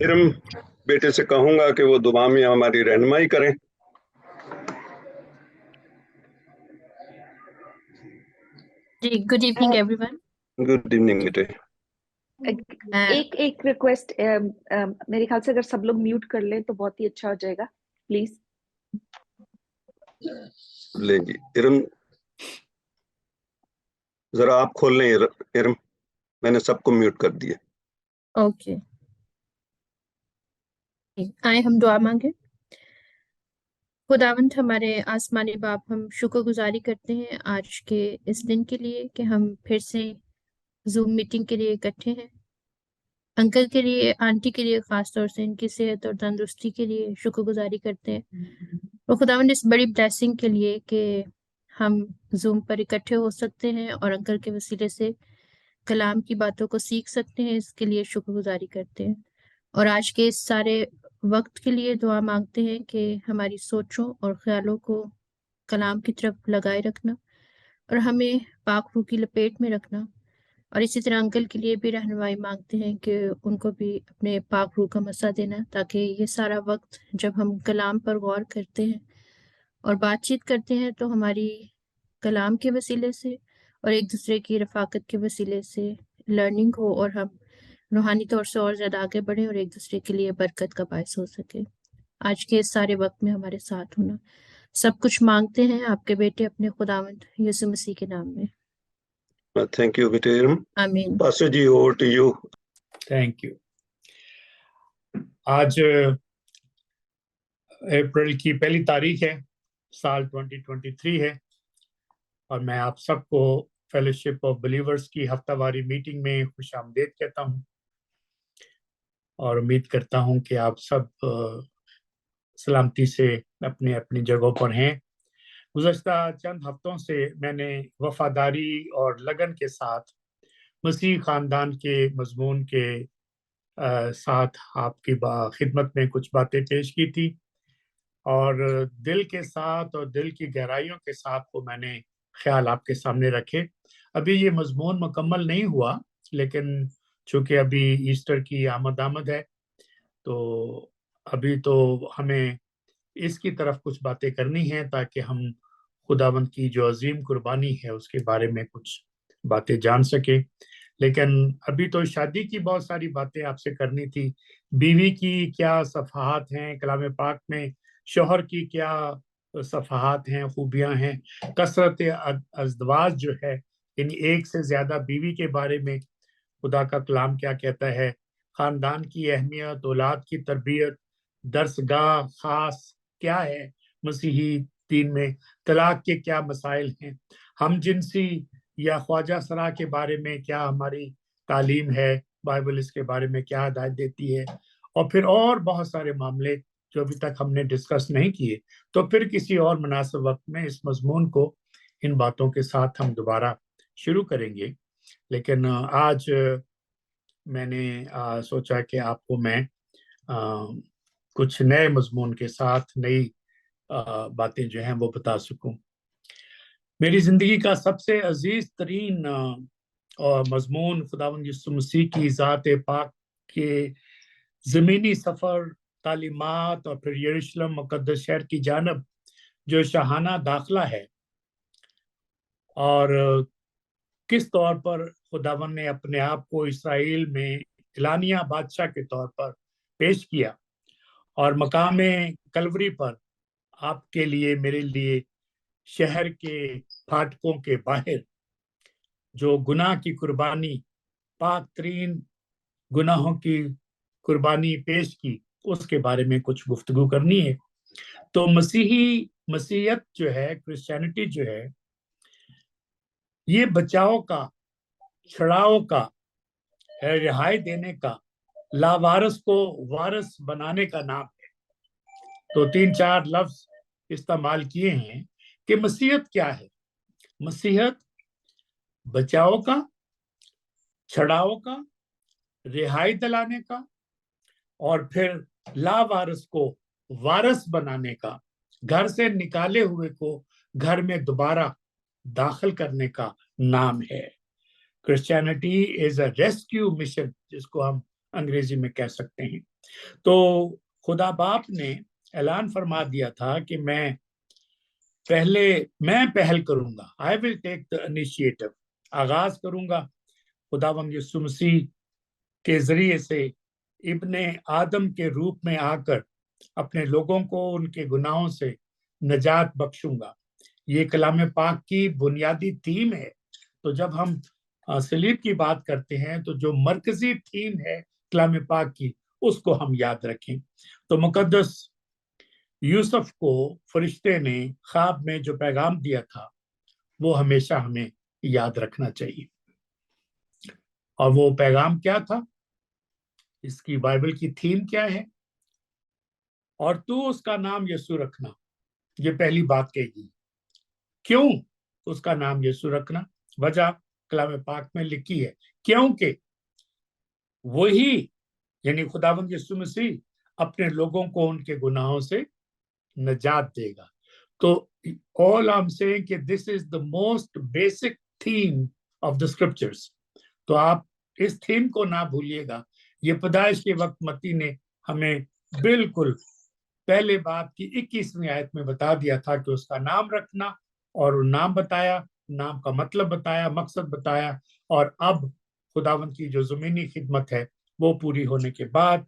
ارم بیٹے سے کہوں گا کہ وہ دعا میں ہماری رہنمائی کریں. جی good evening everyone. Good evening بیٹے. ایک ریکویسٹ، میرے خیال سے اگر سب لوگ میوٹ کر لیں تو بہت ہی اچھا ہو جائے گا پلیز. لے جی ارم ذرا آپ کھول لیں. ارم میں نے سب کو میوٹ کر دیا. اوکے آئے ہم دعا مانگے. خداوند ہمارے آسمانی باپ، ہم شکر گزاری کرتے ہیں آج کے اس دن کے لیے کہ ہم پھر سے زوم میٹنگ کے لیے اکٹھے ہیں. انکل کے لیے، آنٹی کے لیے، خاص طور سے ان کی صحت اور تندرستی کے لیے شکر گزاری کرتے ہیں. اور خداوند اس بڑی بلیسنگ کے لیے کہ ہم زوم پر اکٹھے ہو سکتے ہیں اور انکل کے وسیلے سے کلام کی باتوں کو سیکھ سکتے ہیں، اس کے لیے شکر گزاری کرتے ہیں. اور آج کے اس سارے وقت کے لیے دعا مانگتے ہیں کہ ہماری سوچوں اور خیالوں کو کلام کی طرف لگائے رکھنا اور ہمیں پاک روح کی لپیٹ میں رکھنا. اور اسی طرح انکل کے لیے بھی رہنمائی مانگتے ہیں کہ ان کو بھی اپنے پاک روح کا مسا دینا، تاکہ یہ سارا وقت جب ہم کلام پر غور کرتے ہیں اور بات چیت کرتے ہیں تو ہماری کلام کے وسیلے سے اور ایک دوسرے کی رفاقت کے وسیلے سے لرننگ ہو اور ہم روحانی طور سے اور زیادہ آگے بڑھیں اور ایک دوسرے کے لیے برکت کا باعث ہو سکے. آج کے اس سارے وقت میں ہمارے ساتھ ہونا سب کچھ مانگتے ہیں آپ کے بیٹے اپنے خداوند یسوع مسیح کے نام میں. تھینک یو بیٹے ارم. آمین. Pastor ji over to you. Thank you. آج اپریل کی پہلی تاریخ ہے، سال 2023 ہے، اور میں آپ سب کو فیلوشپ آف بلیورز کی ہفتہ واری میٹنگ میں خوش آمدید کہتا ہوں اور امید کرتا ہوں کہ آپ سب سلامتی سے اپنے اپنی جگہوں پر ہیں. گزشتہ چند ہفتوں سے میں نے وفاداری اور لگن کے ساتھ مسیح خاندان کے مضمون کے ساتھ آپ کی خدمت میں کچھ باتیں پیش کی تھی، اور دل کے ساتھ اور دل کی گہرائیوں کے ساتھ وہ میں نے خیال آپ کے سامنے رکھے. ابھی یہ مضمون مکمل نہیں ہوا، لیکن چونکہ ابھی ایسٹر کی آمد ہے تو ابھی تو ہمیں اس کی طرف کچھ باتیں کرنی ہیں تاکہ ہم خداوند کی جو عظیم قربانی ہے اس کے بارے میں کچھ باتیں جان سکیں. لیکن ابھی تو شادی کی بہت ساری باتیں آپ سے کرنی تھی. بیوی کی کیا صفحات ہیں کلام پاک میں، شوہر کی کیا صفحات ہیں، خوبیاں ہیں، کثرت ازدواج جو ہے یعنی ایک سے زیادہ بیوی کے بارے میں خدا کا کلام کیا کہتا ہے، خاندان کی اہمیت، اولاد کی تربیت، درسگاہ خاص کیا ہے مسیحی دین میں، طلاق کے کیا مسائل ہیں، ہم جنسی یا خواجہ سرا کے بارے میں کیا ہماری تعلیم ہے، بائبل اس کے بارے میں کیا ہدایت دیتی ہے، اور پھر اور بہت سارے معاملے جو ابھی تک ہم نے ڈسکس نہیں کیے. تو پھر کسی اور مناسب وقت میں اس مضمون کو ان باتوں کے ساتھ ہم دوبارہ شروع کریں گے. لیکن آج میں نے سوچا کہ آپ کو میں کچھ نئے مضمون کے ساتھ نئی باتیں جو ہیں وہ بتا سکوں. میری زندگی کا سب سے عزیز ترین مضمون خداوند یسوع مسیح کی ذات پاک کے زمینی سفر، تعلیمات اور پھر یروشلم مقدس شہر کی جانب جو شاہانہ داخلہ ہے، اور کس طور پر خداوند نے اپنے آپ کو اسرائیل میں اعلانیہ بادشاہ کے طور پر پیش کیا، اور مقام کلوری پر آپ کے لیے، میرے لیے شہر کے پھاٹکوں کے باہر جو گناہ کی قربانی، پاک ترین گناہوں کی قربانی پیش کی، اس کے بارے میں کچھ گفتگو کرنی ہے. تو مسیحیت جو ہے، کرسچینٹی جو ہے، یہ بچاؤ کا، چھڑاؤ کا، رہائی دینے کا، لاوارث کو وارث بنانے کا نام ہے. تو 3-4 لفظ استعمال کیے ہیں کہ مسیحیت کیا ہے. مسیحیت بچاؤ کا، چھڑاؤ کا، رہائی دلانے کا، اور پھر لاوارث کو وارث بنانے کا، گھر سے نکالے ہوئے کو گھر میں دوبارہ داخل کرنے کا نام ہے. کرسچینٹی از اے ریسکیو مشن، جس کو ہم अंग्रेजी में कह सकते हैं। तो खुदा बाप ने ऐलान फरमा दिया था कि मैं पहल करूंगा, I will take the initiative, आगाज करूंगा खुदावंद यीशु मसीह के जरिए से इब्ने आदम के रूप में आकर अपने लोगों को उनके गुनाहों से नजात बख्शूंगा। ये कलाम पाक की बुनियादी थीम है। तो जब हम सलीब की बात करते हैं तो जो मरकजी थीम है कलाम पाक की, उसको हम याद रखें। तो मुकद्दस यूसुफ को फरिश्ते ने ख्वाब में जो पैगाम दिया था वो हमेशा हमें याद रखना चाहिए। और वो पैगाम क्या था, इसकी बाइबल की थीम क्या है? और तू उसका नाम यीशु रखना, ये पहली बात कही। क्यों उसका नाम यीशु रखना? वजह कलाम पाक में लिखी है, क्योंकि वही यानी खुदावंद यीशु मसीह अपने लोगों को उनके गुनाहों से नजात देगा। तो ऑल आई एम सेइंग कि this is the most basic theme of the scriptures. तो आप इस थीम को ना भूलिएगा। ये पैदाइश के वक्त मत्ती ने हमें बिल्कुल पहले बाब की 21वीं आयत में बता दिया था कि उसका नाम रखना, और नाम बताया, नाम का मतलब बताया, मकसद बताया। और अब खुदावंद की जो ज़मीनी खिदमत है वो पूरी होने के बाद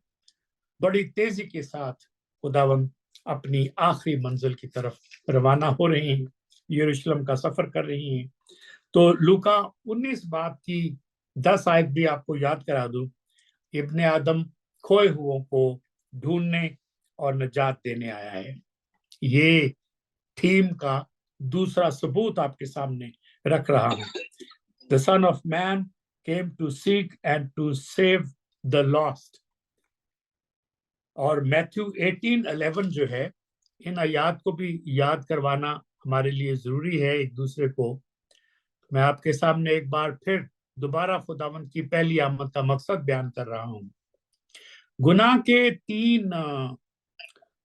बड़ी तेजी के साथ खुदावंद अपनी आखिरी मंजिल की तरफ रवाना हो रही हैं, यरूशलेम का सफर कर रही हैं। तो लूका 19 बाब की 10 आयत भी आपको याद करा दूं। इब्ने आदम खोए हुओं को ढूंढने और नजात देने आया है। ये थीम का दूसरा सबूत आपके सामने रख रहा हूं। The Son of Man came to seek and to save the lost। और मैथ्यू 18:11 जो है, इन आयात को भी याद करवाना हमारे लिए जरूरी है एक दूसरे को। मैं आपके सामने एक बार फिर दोबारा खुदावंद की पहली आमद का मकसद बयान कर रहा हूं। गुनाह के 3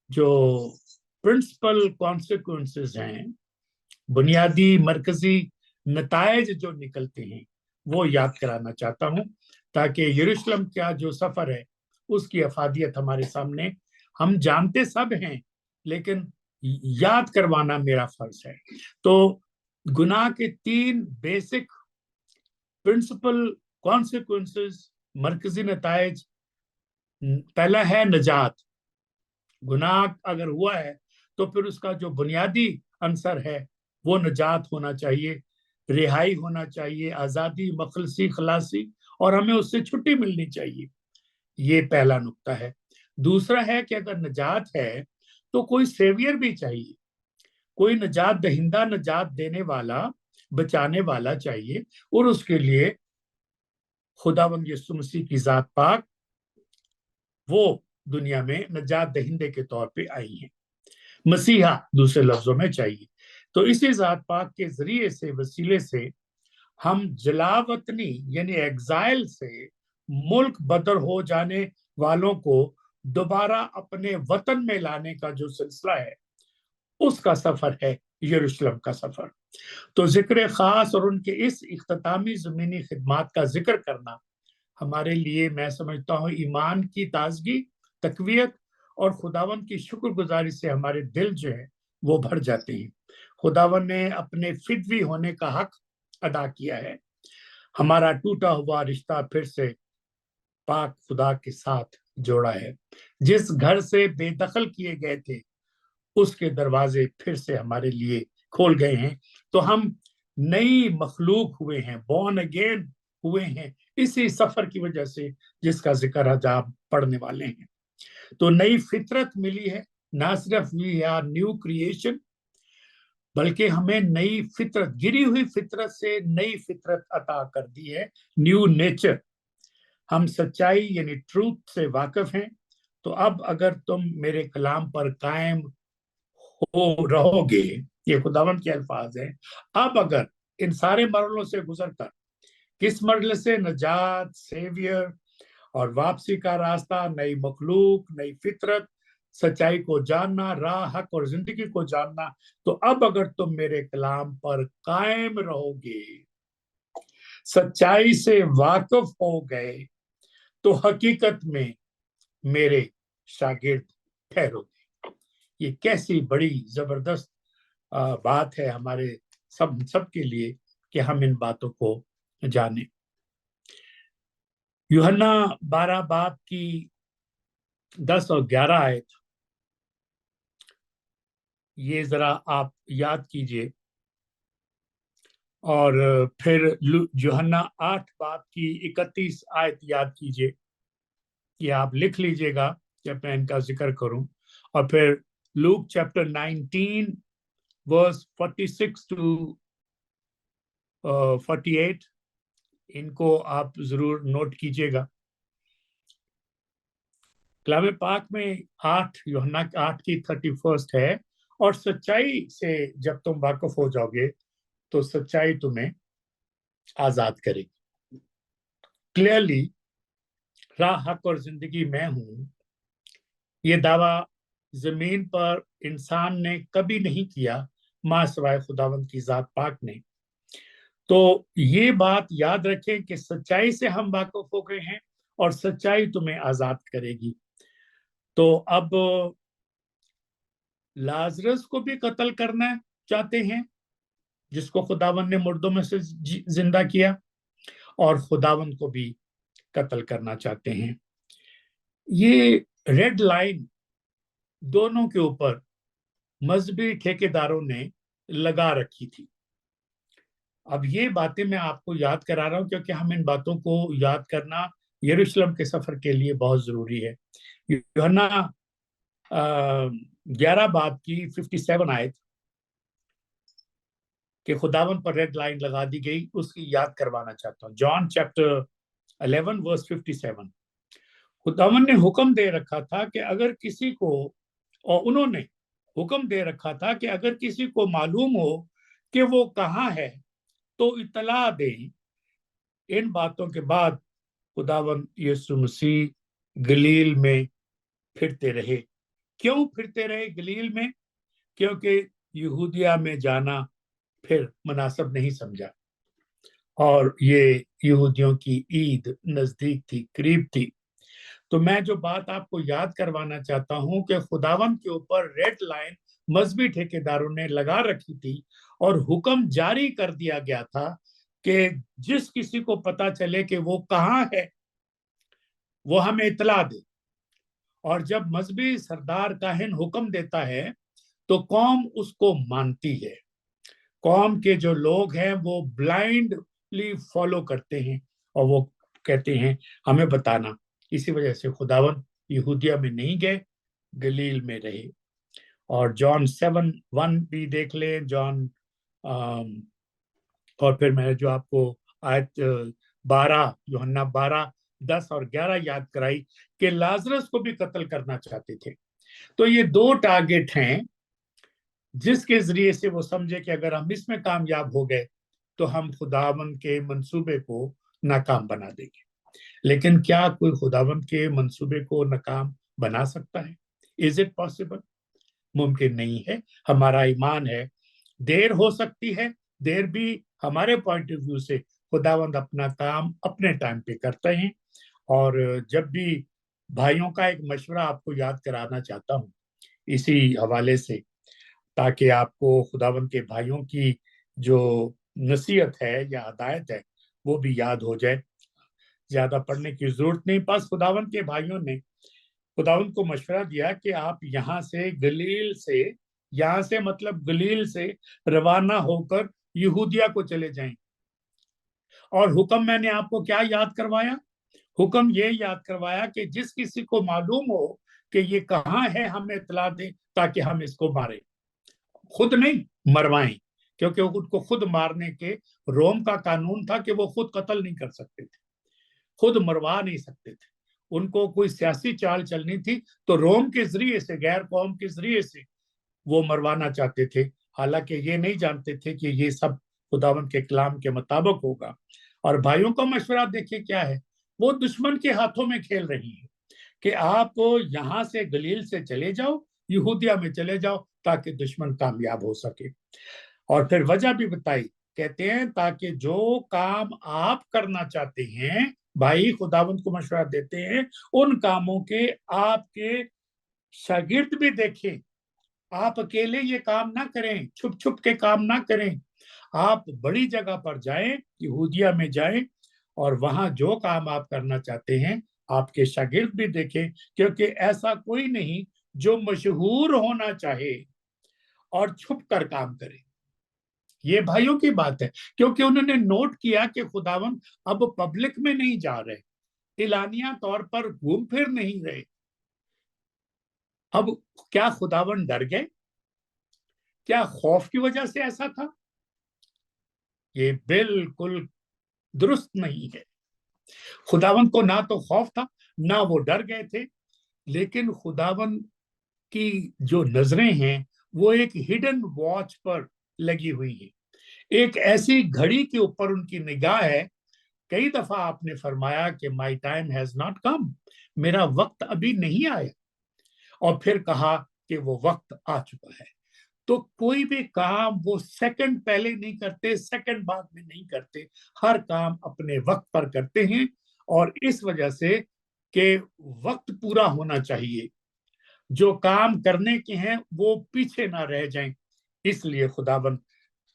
जो प्रिंसिपल कॉन्सिक्वेंसेस हैं, बुनियादी मरकजी नतायज जो निकलते हैं, वो याद कराना चाहता हूं, ताकि यरूशलेम का जो सफर है उसकी अफादियत हमारे सामने, हम जानते सब हैं लेकिन याद करवाना मेरा फर्ज है। तो गुनाह के 3 बेसिक प्रिंसिपल कॉन्सिक्वेंसेस, मरकजी नतायज। पहला है नजात। गुनाह अगर हुआ है तो फिर उसका जो बुनियादी अंसर है वो नजात होना चाहिए, रिहाई होना चाहिए, आजादी, मखलसी, खलासी, और हमें उससे छुट्टी मिलनी चाहिए। ये पहला नुक्ता है। दूसरा है कि अगर नजात है तो कोई सेवियर भी चाहिए, कोई नजात दहिंदा, नजात देने वाला, बचाने वाला चाहिए। और उसके लिए खुदावंद यीशु मसीह की जात पाक वो दुनिया में नजात दहिंदे के तौर पे आई है। मसीहा दूसरे लफ्जों में चाहिए। तो इसी जात पाक के जरिए से, वसीले से हम जलावतनी यानी एग्जाइल से मुल्क बदर हो जाने वालों को दोबारा अपने वतन में लाने का जो सिलसिला है उसका सफर है यरूशलेम का सफर। तो जिक्र खास और उनके इस इख्तितामी ज़मीनी खिदमात का जिक्र करना हमारे लिए, मैं समझता हूँ, ईमान की ताजगी, तकवीयत और खुदावन की शुक्रगुजारी से हमारे दिल जो है वो भर जाते हैं। खुदावन ने अपने फिदवी होने का हक अदा किया है। हमारा टूटा हुआ रिश्ता फिर से पाक खुदा के साथ जोड़ा है। जिस घर से बेदखल किए गए थे उसके दरवाजे फिर से हमारे लिए खोल गए हैं। तो हम नई मखलूक हुए हैं, बॉर्न अगेन हुए हैं, इसी सफर की वजह से जिसका जिक्र आज आप पढ़ने वाले हैं। तो नई फितरत मिली है, ना सिर्फ वी आर न्यू क्रिएशन, बल्कि हमें नई फितरत, गिरी हुई फितरत से नई फितरत अता कर दी है, न्यू नेचर। हम सच्चाई यानी ट्रूथ से वाकिफ हैं। तो अब अगर तुम मेरे कलाम पर कायम हो रहोगे, ये खुदावंद के अल्फाज हैं। अब अगर इन सारे मरहलों से गुजरकर, किस मरहले से? नजात, सेवियर और वापसी का रास्ता, नई मखलूक, नई फितरत, सच्चाई को जानना, राह, हक और जिंदगी को जानना। तो अब अगर तुम मेरे कलाम पर कायम रहोगे, सच्चाई से वाकिफ हो गए, तो हकीकत में मेरे शागिर्द ठहरोगे। ये कैसी बड़ी जबरदस्त बात है हमारे सब के लिए कि हम इन बातों को जाने। यूहन्ना 12 बाब की 10 और 11 आयत, ये जरा आप याद कीजिए। और फिर यूहन्ना 8 बाब की 31 आयत याद कीजिए। ये आप लिख लीजिएगा जब मैं इनका जिक्र करूं। और फिर लूक चैप्टर 19 वर्स 46 टू 48, इनको आप जरूर नोट कीजिएगा। कलाम पाक में 8 यूहन्ना 8 की 31 है। और सच्चाई से जब तुम वाकिफ हो जाओगे तो सच्चाई तुम्हें आजाद करेगी। क्लियरली राह, हक और जिंदगी मैं हूं, ये दावा जमीन पर इंसान ने कभी नहीं किया मां सिवाय खुदावंद की जात पाक ने। तो ये बात याद रखें कि सच्चाई से हम वाकिफ हो गए हैं और सच्चाई तुम्हें आजाद करेगी। तो अब लाजरस को भी कत्ल करना चाहते हैं, जिसको खुदावंद ने मुर्दों में से जिंदा किया, और खुदावंद को भी कत्ल करना चाहते हैं। ये रेड लाइन दोनों के ऊपर मजहबी ठेकेदारों ने लगा रखी थी। अब ये बातें मैं आपको याद करा रहा हूं क्योंकि हम इन बातों को याद करना यरूशलेम के सफर के लिए बहुत जरूरी है। यूहन्ना 11 बाब की 57 आयत कि खुदावन पर रेड लाइन लगा दी गई, उसकी याद करवाना चाहता हूं। जॉन चैप्टर 11 वर्स 57, खुदावन ने हुक्म दे रखा था कि अगर किसी को, और उन्होंने हुक्म दे रखा था कि अगर किसी को मालूम हो कि वो कहाँ है तो इतला दे। इन बातों के बाद खुदावन यीशु मसीह गलील में फिरते रहे। क्यों फिरते रहे गलील में? क्योंकि यहूदिया में जाना फिर मुनासिब नहीं समझा, और ये यहूदियों की ईद नजदीक थी, करीब थी। तो मैं जो बात आपको याद करवाना चाहता हूं कि खुदावन के ऊपर रेड लाइन मजहबी ठेकेदारों ने लगा रखी थी और हुक्म जारी कर दिया गया था कि जिस किसी को पता चले कि वो कहाँ है वो हमें इतला दे। और जब मजहबी सरदार काहिन हुक्म देता है तो कौम उसको मानती है। कौम के जो लोग हैं वो ब्लाइंडली फॉलो करते हैं और वो कहते हैं हमें बताना। इसी वजह से खुदावन यहूदिया में नहीं गए, गलील में रहे। और जॉन 7:1 भी देख लें, जॉन और फिर मैंने जो आपको आयत 12 यूहन्ना 12 10 और 11 याद कराई कि लाजरस को भी कत्ल करना चाहते थे। तो ये दो टारगेट हैं जिसके जरिए से वो समझे कि अगर हम इसमें कामयाब हो गए तो हम खुदावन के मंसूबे को नाकाम बना देंगे। लेकिन क्या कोई खुदावन के मंसूबे को नाकाम बना सकता है? Is it possible? मुमकिन नहीं है। हमारा ईमान है देर हो सकती है, देर भी हमारे पॉइंट ऑफ व्यू से खुदावंद अपना काम अपने टाइम पे करते हैं। और जब भी भाइयों का एक मशवरा आपको याद कराना चाहता हूँ इसी हवाले से, ताकि आपको खुदावंद के भाइयों की जो नसीहत है या हदायत है वो भी याद हो जाए। ज्यादा पढ़ने की जरूरत नहीं। बस खुदावंद के भाइयों ने खुदावंद को मशवरा दिया कि आप यहाँ से गलील से, यहाँ से मतलब गलील से रवाना होकर यहूदिया को चले जाएं। और हुक्म मैंने आपको क्या याद करवाया? हुक्म ये याद करवाया कि जिस किसी को मालूम हो कि ये कहाँ है हमें इतला दे ताकि हम इसको मारें। खुद नहीं, मरवाएं, क्योंकि उनको खुद मारने के रोम का कानून था कि वो खुद कत्ल नहीं कर सकते थे, खुद मरवा नहीं सकते थे। उनको कोई सियासी चाल चलनी थी तो रोम के जरिए से, गैर कौम के जरिए से वो मरवाना चाहते थे। हालांकि ये नहीं जानते थे कि ये सब खुदावंद के कलाम के मुताबिक होगा। और भाइयों का मशवरा देखिए क्या है, वो दुश्मन के हाथों में खेल रही है कि आप यहाँ से गलील से चले जाओ, यहूदिया में चले जाओ ताकि दुश्मन कामयाब हो सके। और फिर वजह भी बताई, कहते हैं ताकि जो काम आप करना चाहते हैं भाई खुदावंद को मशवरा देते हैं उन कामों के आपके शागिर्द भी देखें। आप अकेले ये काम ना करें, छुप छुप के काम ना करें। आप बड़ी जगह पर जाएं, यहूदिया में जाएं, और वहां जो काम आप करना चाहते हैं आपके शागिर्द भी देखें, क्योंकि ऐसा कोई नहीं जो मशहूर होना चाहे और छुप कर काम करे। ये भाइयों की बात है, क्योंकि उन्होंने नोट किया कि खुदावंद अब पब्लिक में नहीं जा रहे, एलानिया तौर पर घूम फिर नहीं रहे। अब क्या खुदावंद डर गए? क्या खौफ की वजह से ऐसा था? ये बिल्कुल दुरुस्त नहीं है। खुदावंद को ना तो खौफ था, ना वो डर गए थे, लेकिन खुदावंद की जो नजरें हैं वो एक हिडन वॉच पर लगी हुई है। एक ऐसी घड़ी के ऊपर उनकी निगाह है। कई दफा आपने फरमाया कि my time has not come, मेरा वक्त अभी नहीं आया, और फिर कहा कि वो वक्त आ चुका है। तो कोई भी काम वो सेकंड पहले नहीं करते, सेकंड बाद में नहीं करते, हर काम अपने वक्त पर करते हैं। और इस वजह से कि वक्त पूरा होना चाहिए, जो काम करने के हैं वो पीछे ना रह जाएं, इसलिए खुदाबंद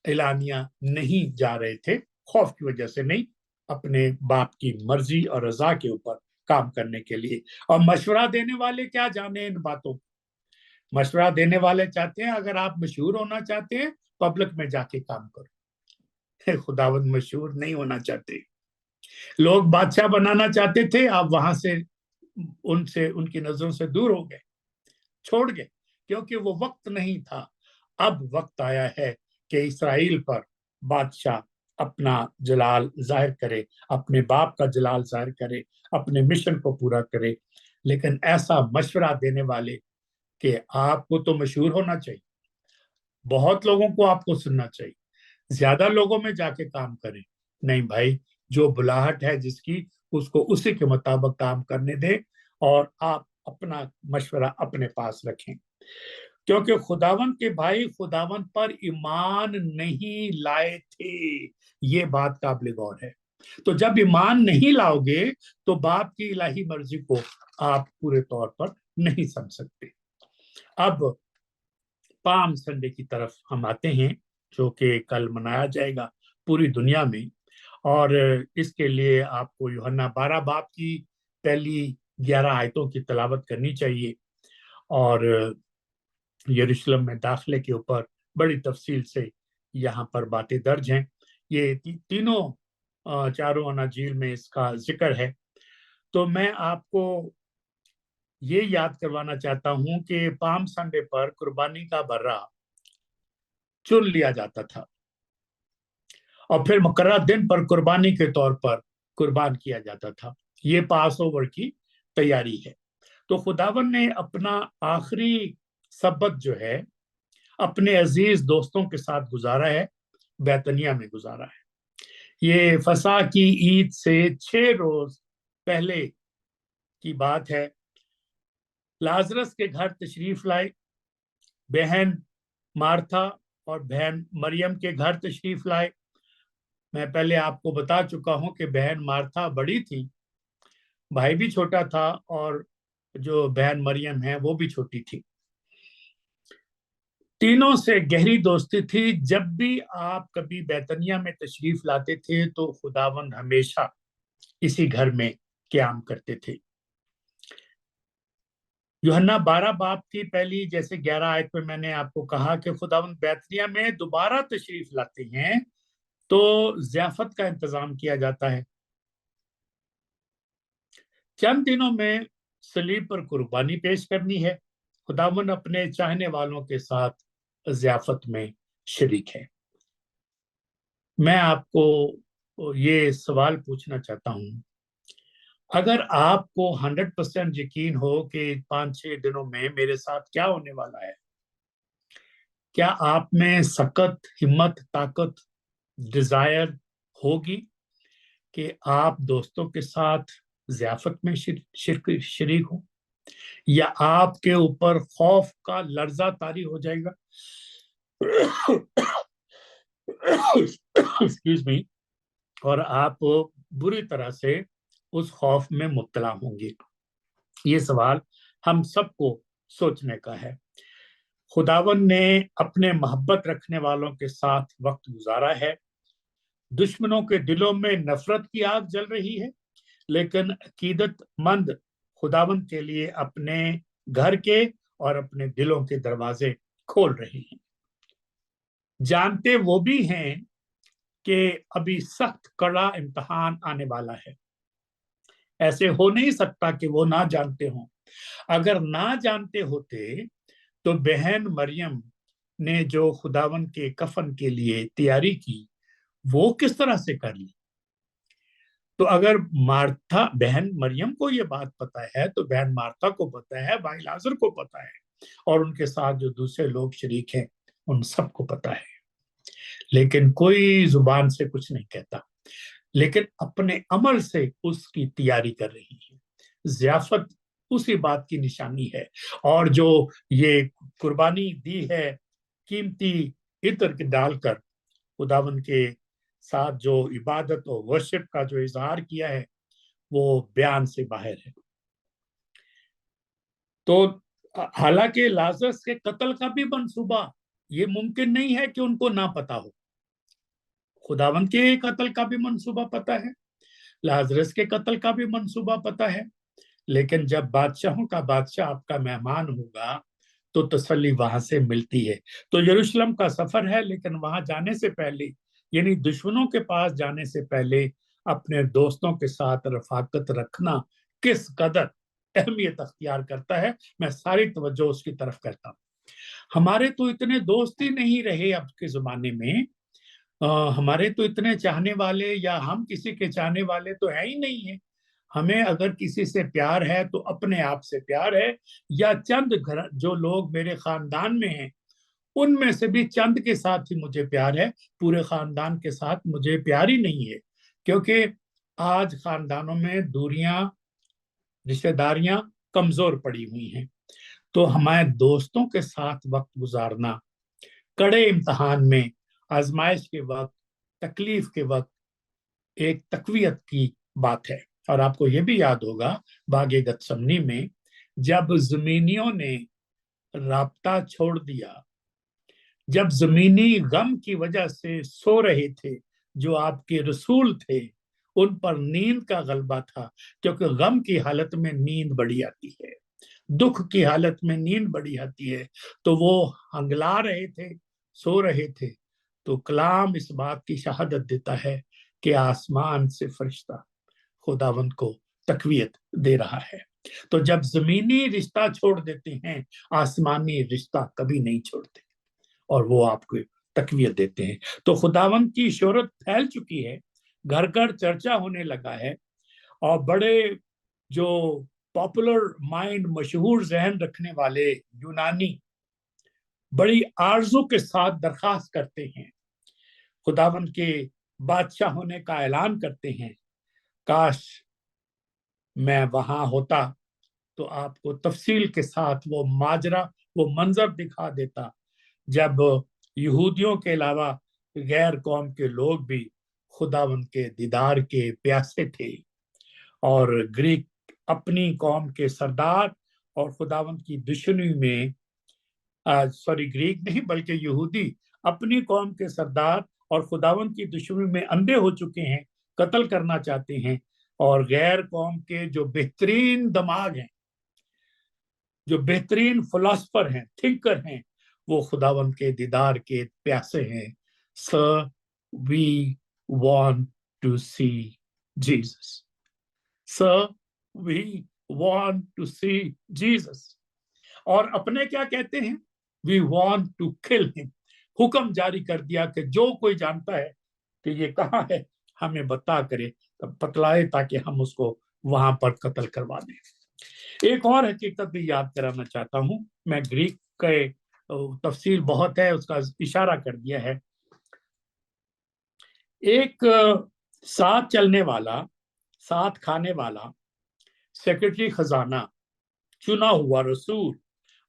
एलानिया नहीं जा रहे थे, खौफ की वजह से नहीं, अपने बाप की मर्जी और रजा के ऊपर काम करने के लिए। और मशवरा देने वाले क्या जाने इन बातों, मशवरा देने वाले चाहते हैं अगर आप मशहूर होना चाहते हैं पब्लिक में जाके काम करो। खुदावंद मशहूर नहीं होना चाहते। लोग बादशाह बनाना चाहते थे, आप वहां से उनसे उनकी नजरों से दूर हो गए, छोड़ गए, क्योंकि वो वक्त नहीं था। अब वक्त आया है कि इस्राएल पर बादशाह अपना जलाल जाहिर करे, अपने बाप का जलाल जाहिर करे, अपने मिशन को पूरा करे। लेकिन ऐसा मशवरा देने वाले कि आपको तो मशहूर होना चाहिए, बहुत लोगों को आपको सुनना चाहिए, ज्यादा लोगों में जाके काम करें, नहीं भाई, जो बुलाहट है जिसकी उसको उसी के मुताबिक काम करने दे, और आप अपना मशवरा अपने पास रखें। क्योंकि खुदावंद के भाई खुदावंद पर ईमान नहीं लाए थे, ये बात काबिल गौर है। तो जब ईमान नहीं लाओगे तो बाप की इलाही मर्जी को आप पूरे तौर पर नहीं समझ सकते। अब पाम संडे की तरफ हम आते हैं, जो कि कल मनाया जाएगा पूरी दुनिया में। और इसके लिए आपको यूहन्ना 12 बाब की पहली 11 आयतों की तिलावत करनी चाहिए, और यरूशलेम में दाखिले के ऊपर बड़ी तफसील से यहाँ पर बातें दर्ज हैं। ये तीनों चारों अनाजील में इसका जिक्र है। तो मैं आपको ये याद करवाना चाहता हूं कि पाम संडे पर कुर्बानी का बर्रा चुन लिया जाता था और फिर मुकर्रर दिन पर कुर्बानी के तौर पर कुर्बान किया जाता था। ये पास ओवर की तैयारी है। तो खुदावन ने अपना आखिरी सबत जो है अपने अजीज दोस्तों के साथ गुजारा है, बैतनिया में गुजारा है। ये फसा की ईद से 6 रोज पहले की बात है। लाजरस के घर तशरीफ लाए, बहन मार्था और बहन मरियम के घर तशरीफ लाए। मैं पहले आपको बता चुका हूं कि बहन मार्था बड़ी थी, भाई भी छोटा था, और जो बहन मरियम है वो भी छोटी थी। तीनों से गहरी दोस्ती थी। जब भी आप कभी बैतनिया में तशरीफ लाते थे तो खुदावंद हमेशा इसी घर में क़याम करते थे। यूहन्ना 12 बाब की पहली जैसे 11 आयत में मैंने आपको कहा कि खुदावंद बैतनिया में दोबारा तशरीफ लाते हैं तो ज़ियाफत का इंतजाम किया जाता है। चंद दिनों में सलीब पर कुर्बानी पेश करनी है। खुदावंद अपने चाहने वालों के साथ ज़ियाफत में शरीक है। मैं आपको ये सवाल पूछना चाहता हूं, अगर आपको 100% यकीन हो कि 5-6 दिनों में मेरे साथ क्या होने वाला है, क्या आप में सकत, हिम्मत, ताकत, डिजायर होगी कि आप दोस्तों के साथ ज़ियाफत में शरीक हो, या आपके ऊपर खौफ का लर्जा तारी हो जाएगा? Excuse me. और आप बुरी तरह से उस खौफ में मुब्तला होंगे? ये सवाल हम सबको सोचने का है। खुदावन ने अपने मोहब्बत रखने वालों के साथ वक्त गुजारा है। दुश्मनों के दिलों में नफरत की आग जल रही है, लेकिन अकीदतमंद खुदावन के लिए अपने घर के और अपने दिलों के दरवाजे खोल रहे हैं। जानते वो भी हैं कि अभी सख्त कड़ा इम्तिहान आने वाला है। ऐसे हो नहीं सकता कि वो ना जानते हों। अगर ना जानते होते तो बहन मरियम ने जो खुदावन के कफन के लिए तैयारी की वो किस तरह से कर ली? तो अगर मार्था, बहन मरियम को ये बात पता है तो बहन मार्था को पता है, भाई लाजर को पता है, और उनके साथ जो दूसरे लोग शरीक हैं उन सबको पता है। लेकिन कोई जुबान से कुछ नहीं कहता, लेकिन अपने अमल से उसकी तैयारी कर रही है। ज़ियाफत उसी बात की निशानी है। और जो ये कुर्बानी दी है कीमती इत्र डालकर, खुदावन के साथ जो इबादत और वर्शिप का जो इजहार किया है वो बयान से बाहर है। तो हालांकि लाजरस के कत्ल का भी मंसूबा, ये मुमकिन नहीं है कि उनको ना पता हो। खुदावन के कत्ल का भी मंसूबा पता है, लाजरस के कत्ल का भी मंसूबा पता है। लेकिन जब बादशाहों का बादशाह आपका मेहमान होगा तो तसल्ली वहां से मिलती है। तो यरूशलेम का सफर है, लेकिन वहां जाने से पहले, यानी दुश्मनों के पास जाने से पहले, अपने दोस्तों के साथ रफाकत रखना किस कदर अहमियत अख्तियार करता है, मैं सारी तवज्जो उसकी तरफ करता हूँ। हमारे तो इतने दोस्त ही नहीं रहे अब के जमाने में। हमारे तो इतने चाहने वाले या हम किसी के चाहने वाले तो है ही नहीं है। हमें अगर किसी से प्यार है तो अपने आप से प्यार है, या चंद घर जो लोग मेरे खानदान में हैं उनमें से भी चंद के साथ ही मुझे प्यार है। पूरे खानदान के साथ मुझे प्यार ही नहीं है, क्योंकि आज खानदानों में दूरियां, रिश्तेदारियां कमजोर पड़ी हुई हैं। तो हमारे दोस्तों के साथ वक्त गुजारना कड़े इम्तिहान में, आजमाइश के वक्त, तकलीफ के वक्त एक तकवीत की बात है। और आपको ये भी याद होगा बागे गतसमनी में जब जमीनियों ने राब्ता छोड़ दिया, जब जमीनी गम की वजह से सो रहे थे, जो आपके रसूल थे उन पर नींद का गलबा था, क्योंकि गम की हालत में नींद बड़ी आती है, दुख की हालत में नींद बड़ी आती है। तो वो हंगला रहे थे, सो रहे थे। तो कलाम इस बात की शहादत देता है कि आसमान से फरिश्ता खुदावंद को तकवीत दे रहा है। तो जब जमीनी रिश्ता छोड़ देते हैं, आसमानी रिश्ता कभी नहीं छोड़ते, और वो आपको तकवीत देते हैं। तो खुदावंद की शोहरत फैल चुकी है, घर घर चर्चा होने लगा है, और बड़े जो पॉपुलर माइंड, मशहूर जहन रखने वाले यूनानी बड़ी आरजू के साथ दरखास्त करते हैं, खुदावंद के बादशाह होने का ऐलान करते हैं। काश मैं वहां होता तो आपको तफसील के साथ वो माजरा, वो मंजर दिखा देता जब यहूदियों के अलावा गैर कौम के लोग भी खुदावंद के दीदार के प्यासे थे। और ग्रीक अपनी कौम के सरदार और खुदावंद की दुश्मनी में, ग्रीक नहीं बल्कि यहूदी अपनी कौम के सरदार और खुदावंद की दुश्मनी में अंधे हो चुके हैं, कत्ल करना चाहते हैं। और गैर कौम के जो बेहतरीन दिमाग हैं, जो बेहतरीन फिलोसफर हैं, थिंकर हैं, वो खुदावंद के दीदार के प्यासे हैं। Sir, we want to see Jesus. Sir, we want to see Jesus. और अपने क्या कहते हैं? We want to kill him. हुक्म जारी कर दिया कि जो कोई जानता है कि ये कहाँ है, हमें बता करे, तब बतलाए, ताकि हम उसको वहां पर कत्ल करवा दें। एक और हकीकत भी याद कराना चाहता हूं। मैं ग्रीक के तफसील बहुत है, उसका इशारा कर दिया है। एक साथ चलने वाला, साथ खाने वाला, सेक्रेटरी खजाना, चुना हुआ रसूल,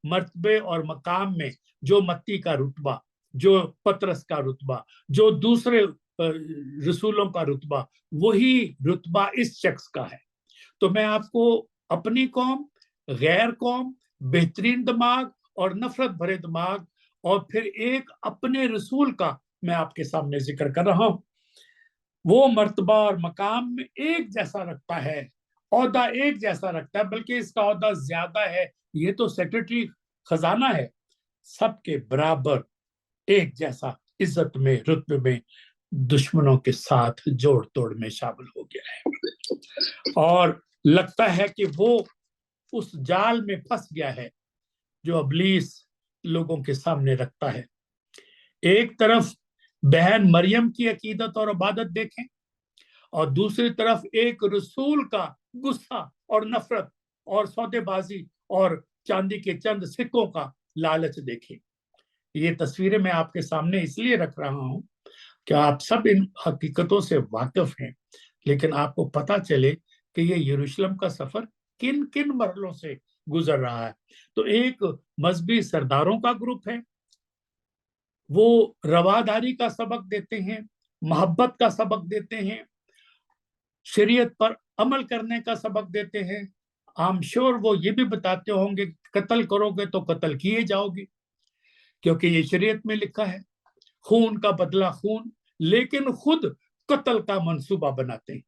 मर्तबे और मकाम में जो मत्ती का रुतबा, जो पतरस का रुतबा, जो दूसरे रसूलों का रुतबा, वही रुतबा इस शख्स का है। تو मैं आपको अपनी कौम, गैर कौम, बेहतरीन दिमाग और नफरत भरे दिमाग और फिर एक अपने रसूल का मैं आपके सामने जिक्र कर रहा हूं। वो मर्तबा और मकाम में एक जैसा रखता है, औहदा एक जैसा रखता है, बल्कि इसका औहदा ज्यादा है। ये तो सेक्रेटरी खजाना है, सबके बराबर एक जैसा इज्जत में, रुतबे में, दुश्मनों के साथ जोड़ तोड़ में शामिल हो गया है। और लगता है कि वो उस जाल में फंस गया है जो इब्लीस लोगों के सामने रखता है। एक तरफ बहन मरियम की अकीदत और इबादत देखें और दूसरी तरफ एक रसूल का गुस्सा और नफरत और सौदेबाजी और चांदी के चंद सिक्कों का लालच देखें। ये तस्वीरें मैं आपके सामने इसलिए रख रहा हूं कि आप सब इन हकीकतों से वाकिफ हैं, लेकिन आपको पता चले कि ये यरूशलेम का सफर किन किन मरहलों से गुजर रहा है। तो एक मजहबी सरदारों का ग्रुप है, वो रवादारी का सबक देते हैं, मोहब्बत का सबक देते हैं, शरीयत पर अमल करने का सबक देते हैं। आई एम श्योर वो ये भी बताते होंगे कत्ल करोगे तो कत्ल किए जाओगे, क्योंकि ये शरीयत में लिखा है खून का बदला खून, लेकिन खुद कत्ल का मंसूबा बनाते हैं।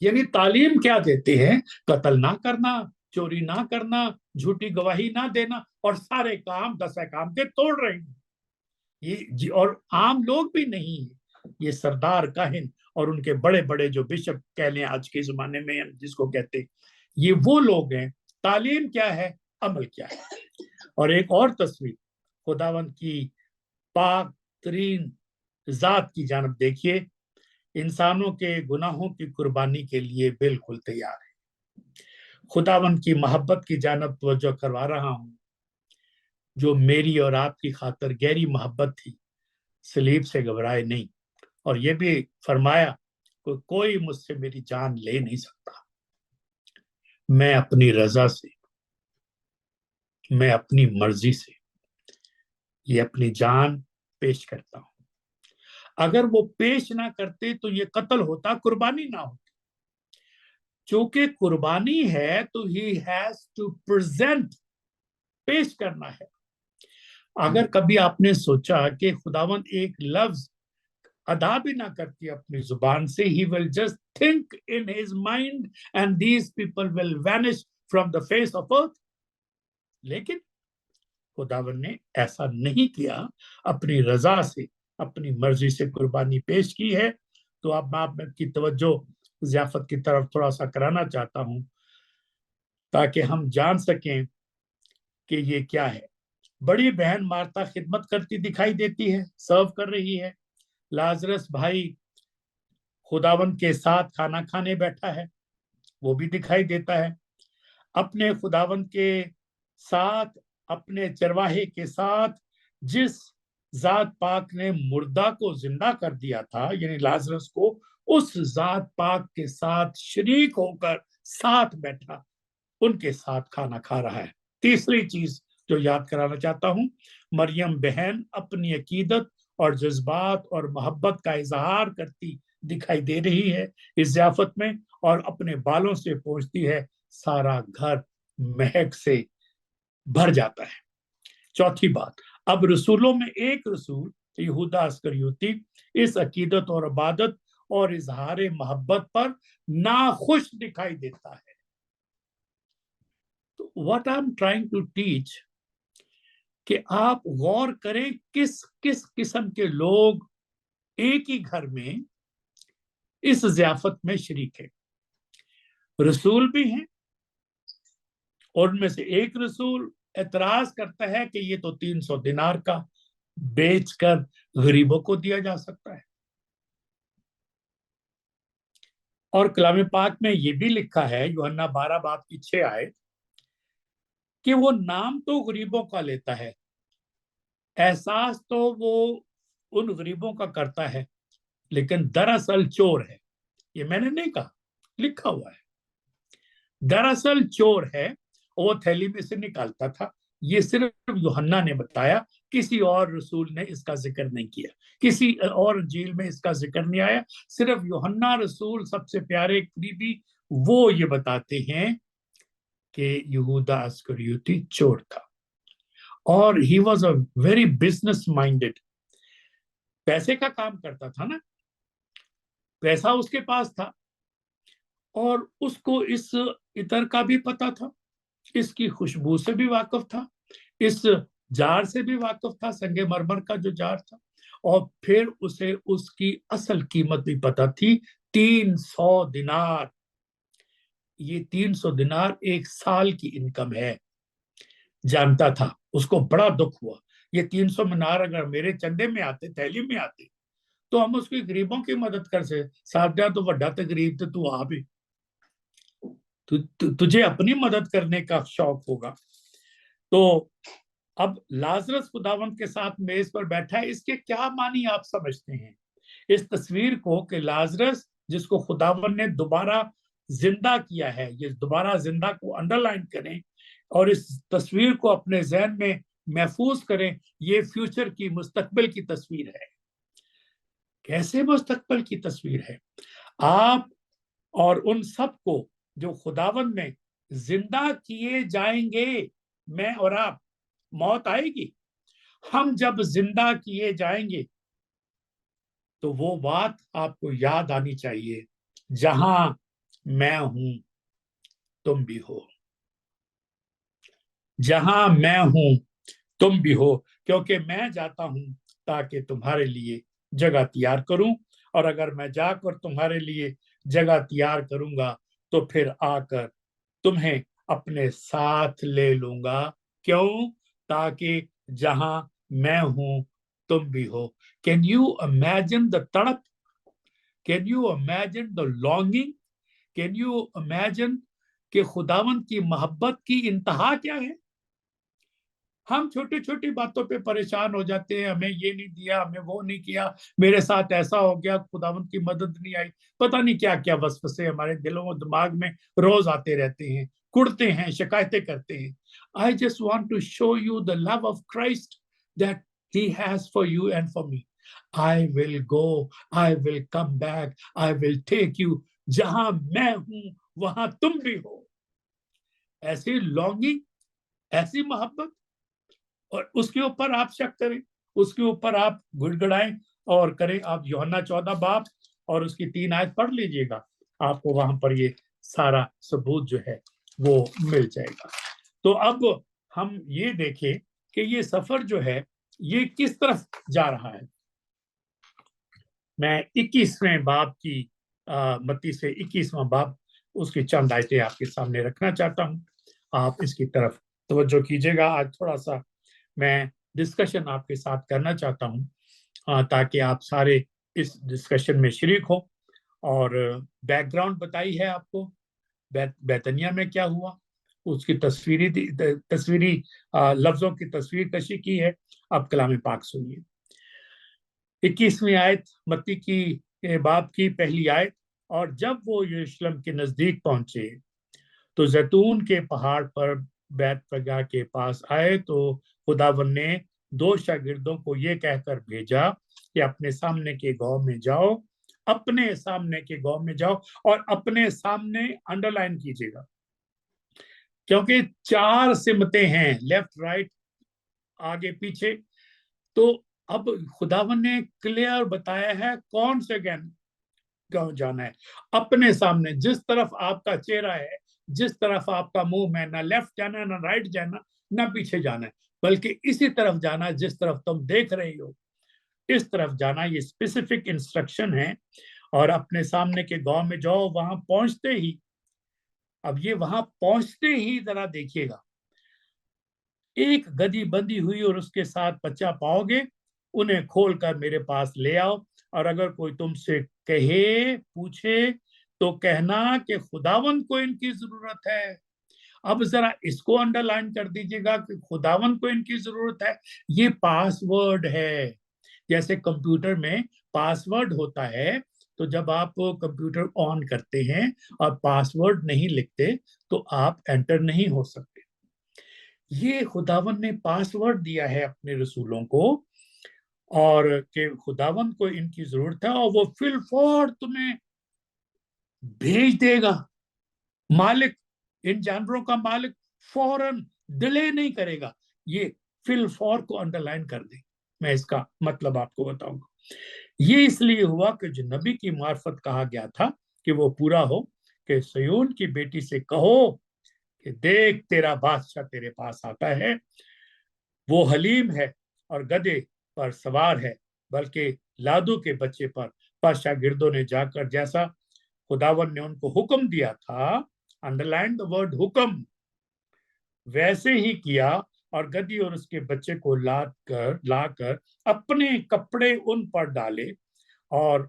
यानी तालीम क्या देते हैं? कत्ल ना करना, चोरी ना करना, झूठी गवाही ना देना, और सारे काम 10 काम के तोड़ रहे हैं। ये और आम लोग भी नहीं है, ये सरदार काहिन और उनके बड़े बड़े जो बिशप कह लें आज के जमाने में जिसको कहते हैं, ये वो लोग हैं। तालीम क्या है, अमल क्या है। और एक और तस्वीर खुदावंद की पाक तरीन जात की जानब देखिए, इंसानों के गुनाहों की कुर्बानी के लिए बिल्कुल तैयार है। खुदावंद की मोहब्बत की जानब तवज्जो करवा रहा हूं, जो मेरी और आपकी खातिर गहरी मोहब्बत थी, सलीब से घबराए नहीं। और ये भी फरमाया कोई मुझसे मेरी जान ले नहीं सकता, मैं अपनी रजा से, मैं अपनी मर्जी से ये अपनी जान पेश करता हूं। अगर वो पेश ना करते तो ये कत्ल होता, कुर्बानी ना होती। चूंकि कुर्बानी है तो ही हैज टू प्रेजेंट, पेश करना है। अगर कभी आपने सोचा कि खुदावंद एक लफ्ज अदा भी ना करती अपनी जुबान से, he will just think in his mind and these people will vanish from the face of earth, लेकिन खुदावंद ने ऐसा नहीं किया, अपनी रजा से, अपनी मर्जी से कुर्बानी पेश की है। तो अब मैं आपकी तवज्जो ज़ियाफत की तरफ थोड़ा सा कराना चाहता हूं, ताकि हम जान सकें कि ये क्या है। बड़ी बहन मार्ता खिदमत करती दिखाई देती है, सर्व कर रही है। लाजरस भाई खुदावंद के साथ खाना खाने बैठा है, वो भी दिखाई देता है। अपने खुदावंद के साथ, अपने चरवाहे के साथ, जिस जात पाक ने मुर्दा को जिंदा कर दिया था, यानी लाजरस को, उस जात पाक के साथ शरीक होकर साथ बैठा, उनके साथ खाना खा रहा है। तीसरी चीज जो याद कराना चाहता हूं, मरियम बहन अपनी अकीदत और जज्बात और मोहब्बत का इजहार करती दिखाई दे रही है इस ज़ियाफत में, और अपने बालों से पहुंचती है, सारा घर महक से भर जाता है। चौथी बात, अब रसूलों में एक रसूल यहूदा अस्करियोती इस अकीदत और इबादत और इजहार मोहब्बत पर नाखुश दिखाई देता है। तो what I am trying to teach, कि आप गौर करें किस किस किस्म के लोग एक ही घर में इस ज़ियाफत में शरीक है। रसूल भी हैं, और उनमें से एक रसूल एतराज करता है कि ये तो 300 दिनार का बेचकर गरीबों को दिया जा सकता है। और कलाम पाक में ये भी लिखा है, यूहन्ना 12 बाब की 6 आयत, कि वो नाम तो गरीबों का लेता है, एहसास तो वो उन गरीबों का करता है, लेकिन दरअसल चोर है। ये मैंने नहीं कहा, लिखा हुआ है। दरअसल चोर है, वो थैली में से निकालता था। ये सिर्फ यूहन्ना ने बताया, किसी और रसूल ने इसका जिक्र नहीं किया, किसी और इंजील में इसका जिक्र नहीं आया। सिर्फ यूहन्ना रसूल, सबसे प्यारे करीबी वो ये बताते हैं कि यहूदा अस्करियोती चोर था और he was a very business minded, पैसे का काम करता था ना, पैसा उसके पास था और उसको इस इतर का भी पता था, इसकी खुशबू से भी वाकिफ था, इस जार से भी वाकिफ था, संगमरमर का जो जार था, और फिर उसे उसकी असल कीमत भी पता थी, 300 दिनार। ये 300 दिनार एक साल की इनकम है, जानता था। उसको बड़ा दुख हुआ, ये 300 दिनार अगर मेरे चंदे में आते, थैली में आते, तो हम उसकी गरीबों की मदद कर से साथ तो वड्डा तो गरीब तो तू आप ही, तुझे अपनी मदद करने का शौक होगा। तो अब लाजरस खुदावंत के साथ मेज पर बैठा है, इसके क्या मानी आप समझते हैं इस तस्वीर को कि लाजरस जिसको खुदावंत ने दोबारा जिंदा किया है, ये दोबारा जिंदा को अंडरलाइन करें और इस तस्वीर को अपने जहन में महफूज करें। ये फ्यूचर की, मुस्तकबिल की तस्वीर है। कैसे मुस्तकबिल की तस्वीर है? आप और उन सब को जो खुदावंत में जिंदा किए जाएंगे, मैं और आप, मौत आएगी, हम जब जिंदा किए जाएंगे तो वो बात आपको याद आनी चाहिए, जहां मैं हूं तुम भी हो, जहां मैं हूं तुम भी हो, क्योंकि मैं जाता हूं ताकि तुम्हारे लिए जगह तैयार करूं, और अगर मैं जाकर तुम्हारे लिए जगह तैयार करूंगा तो फिर आकर तुम्हें अपने साथ ले लूंगा। क्यों? ताकि जहां मैं हूं तुम भी हो। कैन यू इमेजिन द तड़प? Can you imagine the longing? Can you imagine कि खुदावंत की मोहब्बत की इंतहा क्या है? हम छोटी छोटी बातों पे परेशान हो जाते हैं, हमें ये नहीं दिया, हमें वो नहीं किया, मेरे साथ ऐसा हो गया, खुदावंत की मदद नहीं आई, पता नहीं क्या क्या वसवसे हमारे दिलों और दिमाग में रोज आते रहते हैं, कुड़ते हैं, शिकायतें करते हैं। I just want to show you the love of Christ that he has for you and for me. I will go, I will come back, I will take you, जहां मैं हूं वहां तुम भी हो। ऐसी लॉन्गिंग, ऐसी मोहब्बत, और उसके ऊपर आप शक करें, उसके ऊपर आप गुड़गड़ाएं और करें। आप यूहन्ना 14 बाब और उसकी 3 आयत पढ़ लीजिएगा, आपको वहां पर ये सारा सबूत जो है वो मिल जाएगा। तो अब हम ये देखें कि ये सफर जो है ये किस तरफ जा रहा है। मैं 21वें बाब की मत्ती से 21वां बाब, उसकी चंद आयतें आपके सामने रखना चाहता हूं, आप इसकी तरफ तवज्जो कीजिएगा। आज थोड़ा सा मैं डिस्कशन आपके साथ करना चाहता हूं ताकि आप सारे इस डिस्कशन में शरीक हो। और बैकग्राउंड बताई है आपको, बैतनिया में क्या हुआ, उसकी तस्वीरी लफ्जों की तस्वीर कशी की है। अब कलाम पाक सुनिए। 21वीं आयत मत्ती की बाब की पहली आयत। और जब वो यरूशलेम के नजदीक पहुंचे तो जैतून के पहाड़ पर बैतफगे के पास आए तो खुदावंद ने 2 शागिर्दों को ये कहकर भेजा कि अपने सामने के गांव में जाओ, अपने सामने के गांव में जाओ, और अपने सामने अंडरलाइन कीजिएगा, क्योंकि 4 सिमतें हैं, लेफ्ट राइट आगे पीछे। तो अब खुदावंद ने क्लियर बताया है कौन से गांव जाना है। अपने सामने, जिस तरफ आपका चेहरा है, जिस तरफ आपका मुंह है, ना लेफ्ट जाना, ना राइट जाना, ना पीछे जाना है, बल्कि इसी तरफ जाना जिस तरफ तुम देख रहे हो, इस तरफ जाना। ये स्पेसिफिक इंस्ट्रक्शन है। और अपने सामने के गांव में जाओ। वहां पहुंचते ही, अब ये वहां पहुंचते ही जरा देखिएगा, एक गधी बंधी हुई और उसके साथ बच्चा पाओगे, उन्हें खोलकर मेरे पास ले आओ। और अगर कोई तुमसे कहे, पूछे, तो कहना कि खुदावंद को इनकी जरूरत है। अब जरा इसको अंडरलाइन कर दीजिएगा कि खुदावंद को इनकी जरूरत है। ये पासवर्ड है, जैसे कंप्यूटर में पासवर्ड होता है, तो जब आप कंप्यूटर ऑन करते हैं और पासवर्ड नहीं लिखते तो आप एंटर नहीं हो सकते। ये खुदावंद ने पासवर्ड दिया है अपने रसूलों को, और कि खुदावंद को इनकी जरूरत है और वो फिल फॉर तुम्हें भेज देगा। मालिक, इन जानवरों का मालिक फौरन डिले नहीं करेगा। ये फिल फॉर को अंडरलाइन कर दे, मैं इसका मतलब आपको बताऊंगा। ये इसलिए हुआ कि जो नबी की मार्फत कहा गया था कि वो पूरा हो, कि सिय्योन की बेटी से कहो कि देख तेरा बादशाह तेरे पास आता है, वो हलीम है और गधे पर सवार है, बल्कि लादू के बच्चे पर शागिर्दों ने जाकर जैसा खुदावन ने उनको हुक्म दिया था, अंडरलाइन द वर्ड हुक्म, वैसे ही किया, और गधी और उसके बच्चे को लाकर अपने कपड़े उन पर डाले और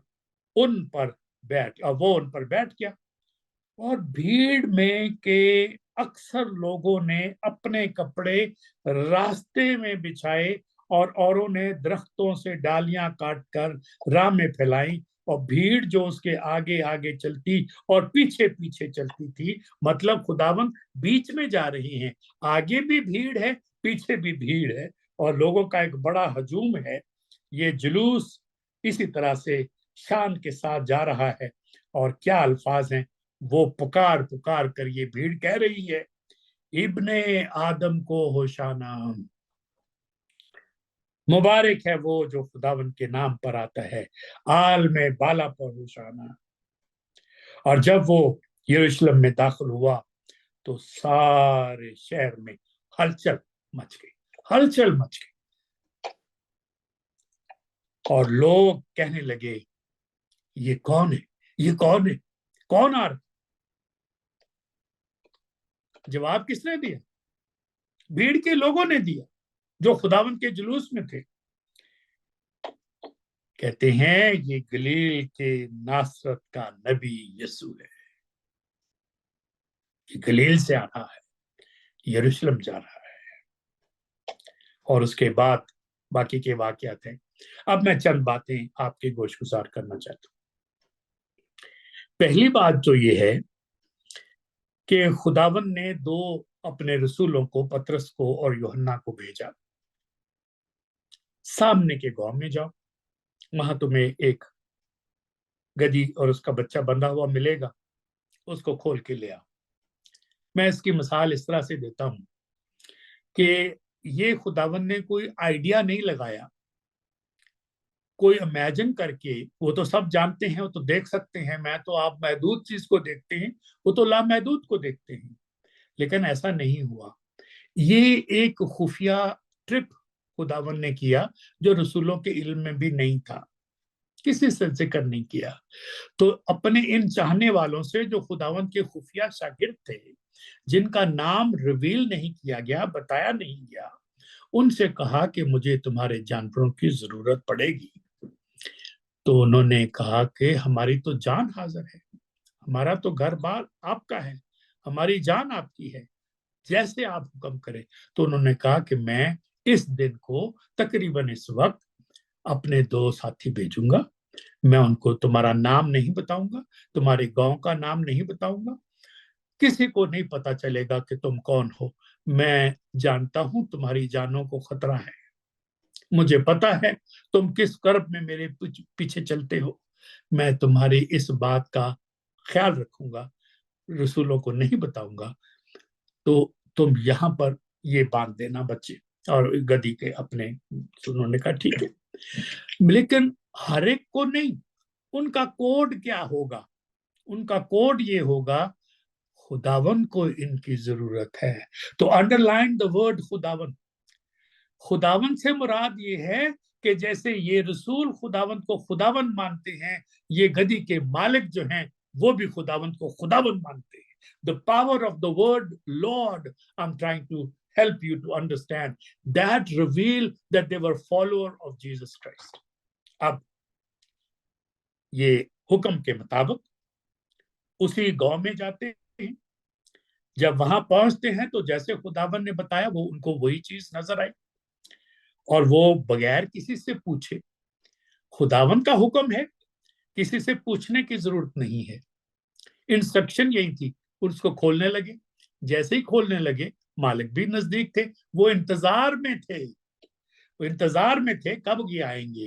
वो उन पर बैठ गया। और भीड़ में के अक्सर लोगों ने अपने कपड़े रास्ते में बिछाए और औरों ने दरख्तों से डालियां काटकर राह में फैलाई, और भीड़ जो उसके आगे आगे चलती और पीछे पीछे चलती थी, मतलब खुदावन बीच में जा रही हैं, आगे भी भीड़ है पीछे भी भीड़ है और लोगों का एक बड़ा हजूम है। ये जुलूस इसी तरह से शान के साथ जा रहा है, और क्या अल्फाज हैं, वो पुकार पुकार कर ये भीड़ कह रही है, इब्ने आदम को होशाना, मुबारक है वो जो खुदावन के नाम पर आता है, आल में बाला पर होशाना। और जब वो यरूशलेम में दाखिल हुआ तो सारे शहर में हलचल मच गई, हलचल मच गई, और लोग कहने लगे ये कौन है, ये कौन है, कौन आ रहा? जवाब किसने दिया? भीड़ के लोगों ने दिया जो खुदावन के जुलूस में थे। कहते हैं ये गलील के नासरत का नबी यीशु है, ये गलील से आ रहा है, यरूशलेम जा रहा है। और उसके बाद बाकी के वाकयात हैं। अब मैं चंद बातें आपके गोशगुजार करना चाहता हूं। पहली बात तो ये है कि खुदावन ने दो अपने रसूलों को, पतरस को और यूहन्ना को भेजा, सामने के गांव में जाओ, वहां तुम्हें एक गधी और उसका बच्चा बंधा हुआ मिलेगा, उसको खोल के ले आओ। मैं इसकी मिसाल इस तरह से देता हूं कि ये खुदावन ने कोई आइडिया नहीं लगाया, कोई इमेजिन करके, वो तो सब जानते हैं, वो तो देख सकते हैं, मैं तो आप महदूद चीज को देखते हैं, वो तो लामहदूद को देखते हैं, लेकिन ऐसा नहीं हुआ। ये एक खुफिया ट्रिप खुदावन ने किया जो रसूलों के इल्म में भी नहीं था, किसी से जिक्र नहीं किया। तो अपने इन चाहने वालों से जो खुदावन के खुफिया शागिर्द थे, जिनका नाम रिवील नहीं किया गया, बताया नहीं गया, उनसे कहा कि मुझे तुम्हारे जानवरों की जरूरत पड़ेगी। तो उन्होंने कहा कि हमारी तो जान हाजिर है, हमारा तो घर बार आपका है, हमारी जान आपकी है, जैसे आप हुक्म करें। तो उन्होंने कहा कि मैं इस दिन को तकरीबन इस वक्त अपने दो साथी भेजूंगा, मैं उनको तुम्हारा नाम नहीं बताऊंगा, तुम्हारे गांव का नाम नहीं बताऊंगा, किसी को नहीं पता चलेगा कि तुम कौन हो। मैं जानता हूं तुम्हारी जानों को खतरा है, मुझे पता है तुम किस कर्ब में मेरे पीछे चलते हो, मैं तुम्हारी इस बात का ख्याल रखूंगा, रसूलों को नहीं बताऊंगा, तो तुम यहाँ पर ये बांध देना बच्चे और गधी के अपने। उन्होंने कहा ठीक है, लेकिन हर एक को नहीं, उनका कोड क्या होगा? उनका कोड ये होगा, खुदावन को इनकी जरूरत है। तो अंडरलाइन द वर्ड खुदावन। खुदावन से मुराद ये है कि जैसे ये रसूल खुदावन को खुदावन मानते हैं, ये गधी के मालिक जो हैं वो भी खुदावन को खुदावन मानते हैं। The power of the word Lord, I'm trying to help you to understand, that reveal that they were follower of Jesus Christ. अब ये हुक्म के मुताबिक उसी गांव में जाते हैं। जब वहां पहुंचते हैं तो जैसे खुदावन ने बताया वो उनको वही चीज नजर आई, और वो बगैर किसी से पूछे, खुदावन का हुक्म है, किसी से पूछने की जरूरत नहीं है, इंस्ट्रक्शन यही थी, उसको खोलने लगे। जैसे ही खोलने लगे, मालिक भी नजदीक थे, वो इंतजार में थे, वो इंतजार में थे कब ये आएंगे,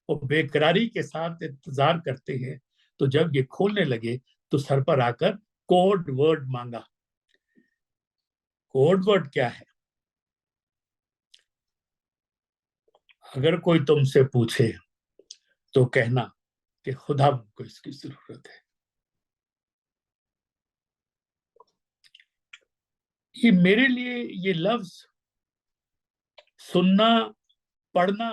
वो बेकरारी के साथ इंतजार करते हैं। तो जब ये खोलने लगे तो सर पर आकर कोड वर्ड मांगा। कोड वर्ड क्या है? अगर कोई तुमसे पूछे तो कहना कि खुदा को इसकी जरूरत है। ये मेरे लिए ये लफ्ज सुनना, पढ़ना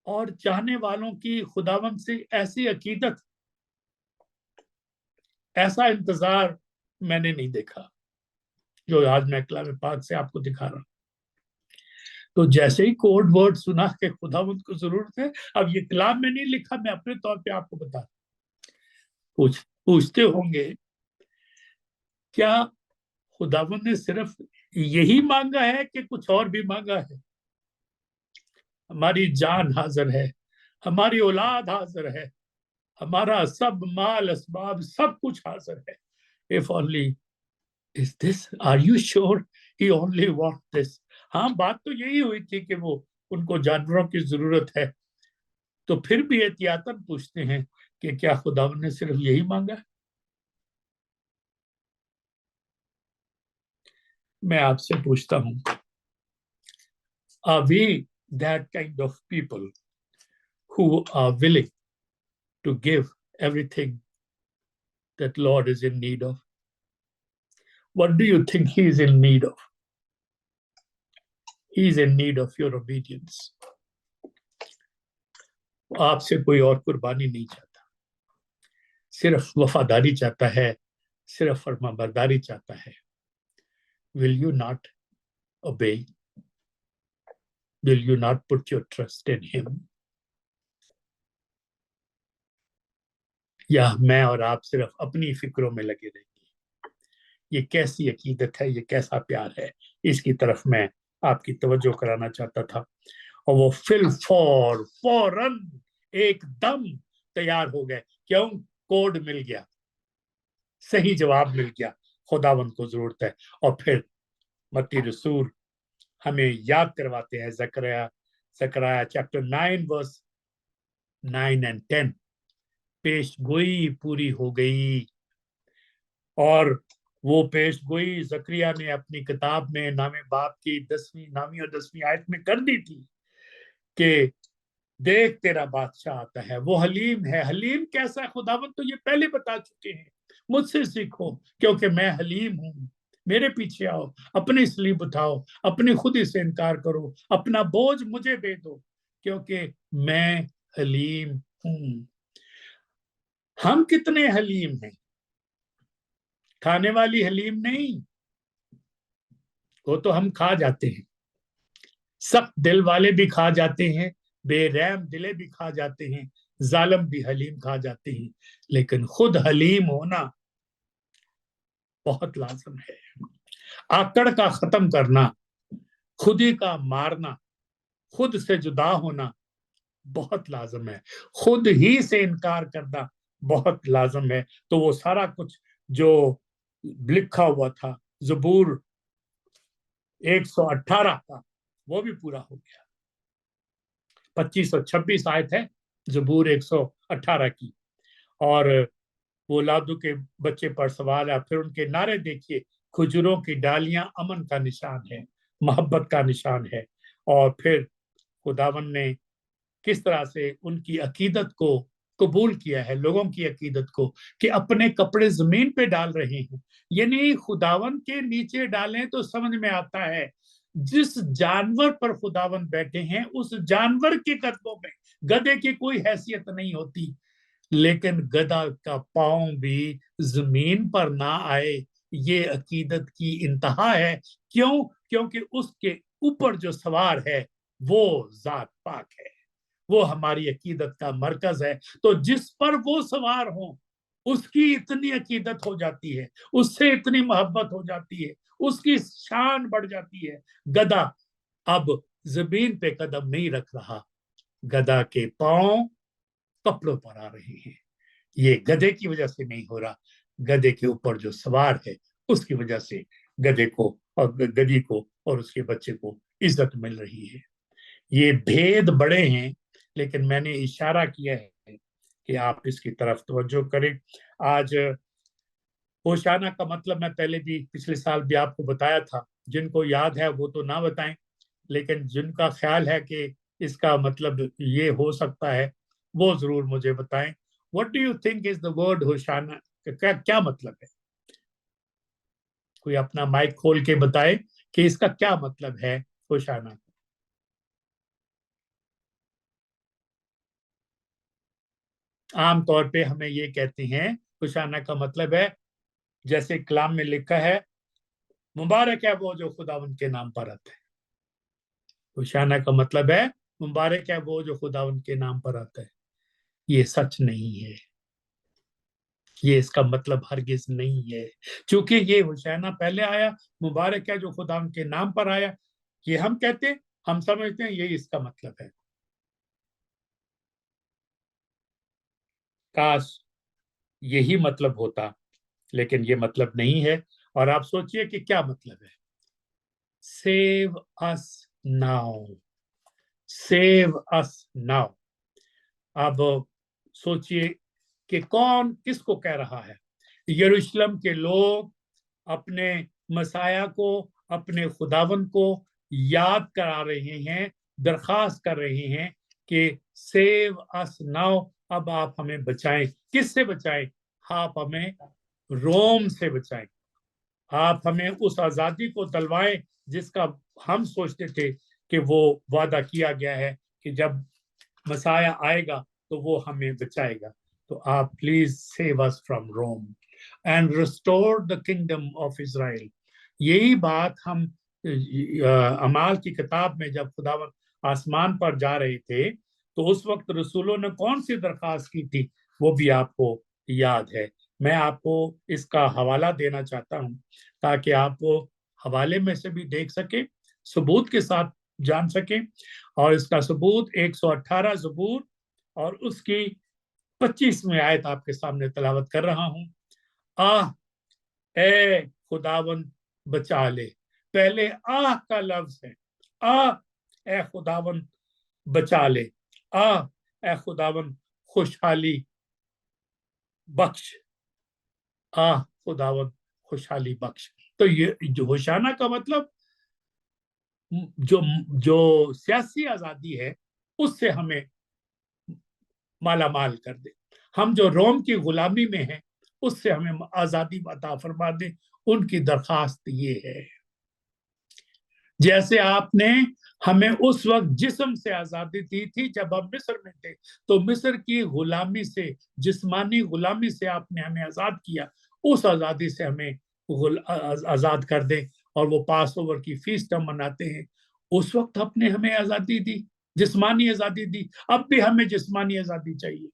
और चाहने वालों की खुदावंद से ऐसी अकीदत, ऐसा इंतजार मैंने नहीं देखा जो आज मैं कलाम पाक से आपको दिखा रहा हूं। तो जैसे ही कोड वर्ड सुना कि खुदावंद को जरूरत है, अब ये कलाम में नहीं लिखा, मैं अपने तौर पे आपको बता, पूछते होंगे क्या खुदावंद ने सिर्फ यही मांगा है कि कुछ और भी मांगा है? हमारी जान हाजिर है, हमारी औलाद हाजिर है, हमारा सब माल असबाब सब कुछ हाजिर है। If only is this, are you sure he only want this? हाँ, बात तो यही हुई थी कि वो उनको जानवरों की जरूरत है, तो फिर भी एहतियातन पूछते हैं कि क्या खुदावंद ने सिर्फ यही मांगा है? मैं आपसे पूछता हूं, are we that kind of people who are willing to give everything that Lord is in need of? What do you think he is in need of? He is in need of your obedience. आपसे कोई और कुर्बानी नहीं चाहता, सिर्फ वफादारी चाहता है, सिर्फ फरमाबरदारी चाहता है। Will you not obey? Will you not put your trust in him? या मैं और आप सिर्फ अपनी फिक्रों में लगे रहेंगे? ये कैसी अकीदत है, ये कैसा प्यार है, इसकी तरफ मैं आपकी तवज्जो कराना चाहता था। और वो फौरन एकदम तैयार हो गए। क्यों? कोड मिल गया, सही जवाब मिल गया, खुदावंद को जरूरत है। और फिर मत्ती रसूल हमें याद करवाते हैं, ज़करिया चैप्टर 9 वर्स 9 and 10, पेश गोई पूरी हो गई। और वो पेश गोई ज़करिया ने अपनी किताब में नामे बाप की 9वीं और 10वीं आयत में कर दी थी कि देख तेरा बादशाह आता है, वो हलीम है। हलीम कैसा है खुदावंद तो ये पहले बता चुके हैं, मुझसे सीखो क्योंकि मैं हलीम हूं, मेरे पीछे आओ, अपनी सलीब उठाओ, अपनी खुदी से इनकार करो, अपना बोझ मुझे दे दो क्योंकि मैं हलीम हूं। हम कितने हलीम हैं? खाने वाली हलीम नहीं, वो तो हम खा जाते हैं, सख्त दिल वाले भी खा जाते हैं, बेरहम दिले भी खा जाते हैं, जालिम भी हलीम खा जाते हैं, लेकिन खुद हलीम होना बहुत लाजम है। आकड़ का खत्म करना, खुदी का मारना, खुद से जुदा होना बहुत लाजम है, खुद ही से इनकार करना बहुत लाजम है। तो वो सारा कुछ जो लिखा हुआ था ज़बूर 118 का, वो भी पूरा हो गया। 25 और 26 आयत है ज़बूर 118 की। और वो लादू के बच्चे पर सवाल है, फिर उनके नारे देखिए, खजूरों की डालियां अमन का निशान है, मोहब्बत का निशान है। और फिर खुदावन ने किस तरह से उनकी अकीदत को कबूल किया है, लोगों की अकीदत को, कि अपने कपड़े जमीन पे डाल रहे हैं। यानी खुदावन के नीचे डालें तो समझ में आता है, जिस जानवर पर खुदावन बैठे हैं उस जानवर के कदमों में गधे की कोई हैसियत नहीं होती, लेकिन गधा का पांव भी जमीन पर ना आए, ये अकीदत की इंतहा है। क्यों? क्योंकि उसके ऊपर जो सवार है वो जात पाक है, वो हमारी अकीदत का मरकज है। तो जिस पर वो सवार हो उसकी इतनी अकीदत हो जाती है, उससे इतनी मोहब्बत हो जाती है, उसकी शान बढ़ जाती है। गधा अब जमीन पे कदम नहीं रख रहा, गधा के पांव कपड़ों पर आ रहे हैं। ये गधे की वजह से नहीं हो रहा, गधे के ऊपर जो सवार है उसकी वजह से गधे को और गधी को और उसके बच्चे को इज्जत मिल रही है। ये भेद बड़े हैं, लेकिन मैंने इशारा किया है कि आप इसकी तरफ तवज्जो करें। आज होशाना का मतलब मैं पहले भी पिछले साल भी आपको बताया था, जिनको याद है वो तो ना बताएं, लेकिन जिनका ख्याल है कि इसका मतलब ये हो सकता है वो जरूर मुझे बताएं। What do you think is the word hosanna, क्या मतलब है? कोई अपना माइक खोल के बताए कि इसका क्या मतलब है होशाना। आम तौर पे हमें ये कहते हैं होशाना का मतलब है, जैसे कलाम में लिखा है, मुबारक है वो जो खुदावंद के नाम पर आता है। होशाना का मतलब है मुबारक है वो जो खुदावंद के नाम पर आता है। ये सच नहीं है, ये इसका मतलब हरगिज नहीं है। क्योंकि ये होशाना पहले आया, मुबारक है जो खुदावंद के नाम पर आया, ये हम कहते, हम समझते हैं ये इसका मतलब है। काश यही मतलब होता, लेकिन ये मतलब नहीं है। और आप सोचिए कि क्या मतलब है, save us now, save us now. अब सोचिए कि कौन किसको कह रहा है। यरूशलेम के लोग अपने मसाया को, अपने खुदावन को याद करा रहे हैं, दरखास्त कर रहे हैं कि सेव अस नाउ, अब आप हमें बचाएं। किससे बचाएं? आप हमें रोम से बचाएं, आप हमें उस आजादी को दिलवाएं जिसका हम सोचते थे कि वो वादा किया गया है कि जब मसाया आएगा तो वो हमें बचाएगा। तो आप please save us from Rome and restore the kingdom of Israel. यही बात हम अमाल की किताब में जब खुदावंद आसमान पर जा रहे थे तो उस वक्त रसूलों ने कौन सी दरखास्त की थी, वो भी आपको याद है। मैं आपको इसका हवाला देना चाहता हूं ताकि आप वो हवाले में से भी देख सके, सबूत के साथ जान सके। और इसका सबूत 118 ज़बूर और उसकी 25वीं आयत आपके सामने तलावत कर रहा हूं। आह ए खुदावंद बचा ले, पहले आह का लफ्ज है, आह ए खुदावंद बचा ले, आह ए खुदावंद खुशहाली बख्श, आह खुदावंद खुशहाली बख्श। तो ये जो होशाना का मतलब जो जो सियासी आजादी है उससे हमें माला माल कर दे, हम जो रोम की गुलामी में हैं उससे हमें आजादी अता फरमा दे। उनकी दरखास्त ये है, जैसे आपने हमें उस वक्त जिस्म से आजादी दी थी जब हम मिस्र में थे, तो मिस्र की गुलामी से, जिस्मानी गुलामी से आपने हमें आजाद किया, उस आजादी से हमें आजाद कर दे। और वो पास ओवर की फीस्ट हम मनाते हैं, उस वक्त आपने हमें आजादी दी, जिस्मानी आजादी दी, अब भी हमें जिस्मानी आजादी चाहिए।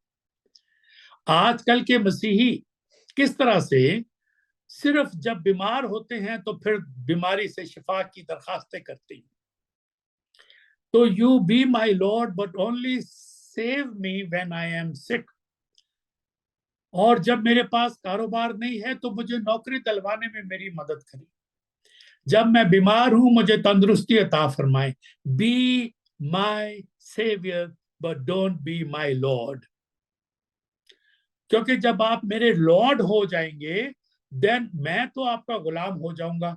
आजकल के मसीही किस तरह से सिर्फ जब बीमार होते हैं तो फिर बीमारी से शिफा की दरखास्तें करते हैं। तो you B my Lord but only save me when I am sick. और जब मेरे पास कारोबार नहीं है तो मुझे नौकरी दिलवाने में मेरी मदद करें। जब मैं बीमार हूं मुझे तंदुरुस्ती अता फरमाए। Be my saviour but don't be my lord. क्योंकि जब आप मेरे लॉर्ड हो जाएंगे देन मैं तो आपका गुलाम हो जाऊंगा,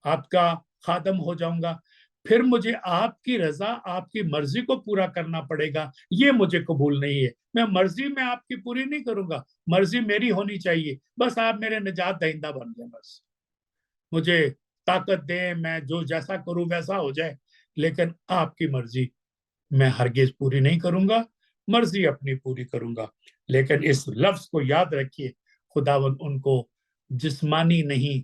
आपका खादम हो जाऊंगा, फिर मुझे आपकी रजा, आपकी मर्जी को पूरा करना पड़ेगा। ये मुझे कबूल नहीं है। मैं मर्जी में आपकी पूरी नहीं करूंगा, मर्जी मेरी होनी चाहिए। बस आप मेरे निजात दहिंदा बन जाए, बस मुझे ताकत दें, मैं जो जैसा करूं वैसा हो जाए, लेकिन आपकी मर्जी मैं हरगिज पूरी नहीं करूंगा, मर्जी अपनी पूरी करूंगा। लेकिन इस लफ्ज को याद रखिए, खुदावन उनको जिस्मानी नहीं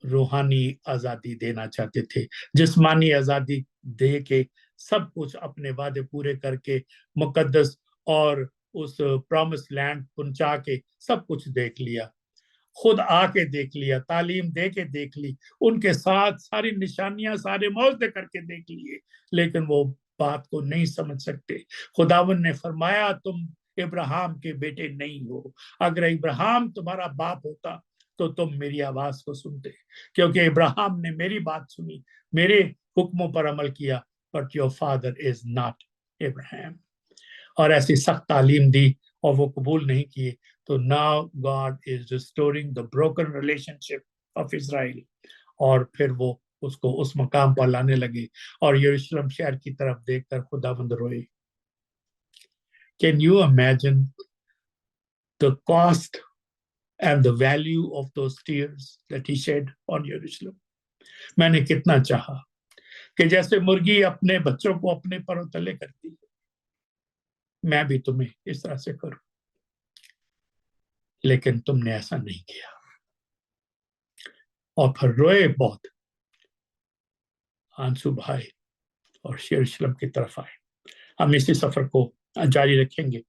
रूहानी आजादी देना चाहते थे। जिस्मानी आजादी दे के सब कुछ अपने वादे पूरे करके मुकद्दस और उस प्रॉमिस लैंड पहुंचा के सब कुछ देख लिया, खुद आके देख लिया, तालीम दे के देख ली, उनके साथ सारी निशानियां, सारे मौजदे करके देख लिए, लेकिन वो बात को नहीं समझ सकते। खुदावन ने फरमाया तुम इब्राहिम के बेटे नहीं हो, अगर इब्राहिम तुम्हारा बाप होता तो तुम मेरी आवाज को सुनते, क्योंकि इब्राहिम ने मेरी बात सुनी, मेरे हुक्मों पर अमल किया, but your father is not Ibrahim. और ऐसी सख्त तालीम दी اور وہ قبول نہیں کیے. تو now God is restoring the broken relationship of Israel. اور پھر وہ اس کو اس مقام پر لانے لگے اور یروشلم شہر کی طرف دیکھ کر خداوند روئے. Can you imagine the cost and the value of those tears that he shed on Jerusalem? میں نے کتنا چاہا کہ جیسے مرغی اپنے بچوں کو اپنے پروں تلے کرتی ہے، میں بھی تمہیں اس طرح سے کروں، لیکن تم نے ایسا نہیں کیا. اور پھر روئے بہت، آنسو بہائے اور یروشلم کی طرف آئے. ہم اسی سفر کو جاری رکھیں گے.